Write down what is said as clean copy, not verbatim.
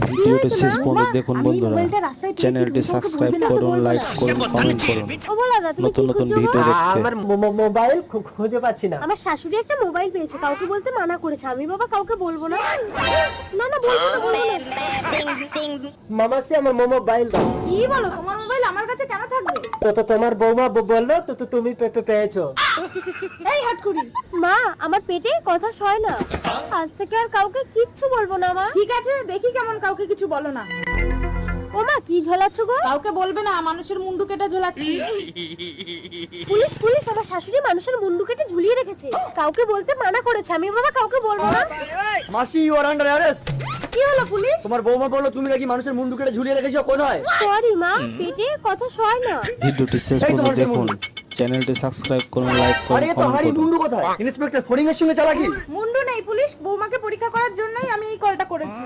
ভিডিওটি শেষ পর্যন্ত দেখুন বন্ধুরা। চ্যানেলটি সাবস্ক্রাইব করুন, লাইক করুন, কমেন্ট করুন নতুন নতুন ভিডিও দেখতে। আমার মোবাইল খুঁজে পাচ্ছি না। আমার শাশুড়ি একটা মোবাইল পেয়েছে, কাউকে বলতে মানা করেছে। আমি বাবা কাউকে বলবো না। না না বলবো না, বলবো না। মামাসি আমার মোবাইল দাও। কি বলো? তোমার মোবাইল আমার কাছে কেন থাকবে? তো তোমার বৌমা বললো তো তুমি পেয়েছো। এই হাটকুড়ি, মা আমার পেটে কথা সয় না। আজ থেকে আর কাউকে কিচ্ছু বলবো না মা। ঠিক আছে, দেখি কেমন কাউকে কিছু বলো না। ও মা কি ঝোলাচ্ছ গো? কাউকে বলবে না, মানুষের মুন্ডু কেটে ঝোলাচ্ছি। পুলিশ পুলিশ, আমার শাশুড়ি মানুষের মুন্ডু কেটে ঝুলিয়ে রেখেছে, কাউকে বলতে মানা করেছে। আমি বাবা কাউকে বলবো না। মাসি ইউ আর আন্ডার অ্যারেস্ট। কি হলো পুলিশ? তোমার বৌমা বললো তুমি নাকি মানুষের মুন্ডু কেটে ঝুলিয়ে রেখেছো, কোথায়? সরি মা, পেটে কথা সয় না। ভিডিওটি শেষ এই তো পর্যন্ত মানুষের দেখুন। মুন্ডু। চ্যানেলটি সাবস্ক্রাইব করুন, লাইক করুন, আরে তো কমেন্ট হাড়ি করুন। মুন্ডু কোথায়? ইন্সপেক্টর ফড়িং এর সঙ্গে চালাকি। মুন্ডু নেই পুলিশ, বৌমাকে পরীক্ষা করার জন্যই আমি এই কলটা করেছি।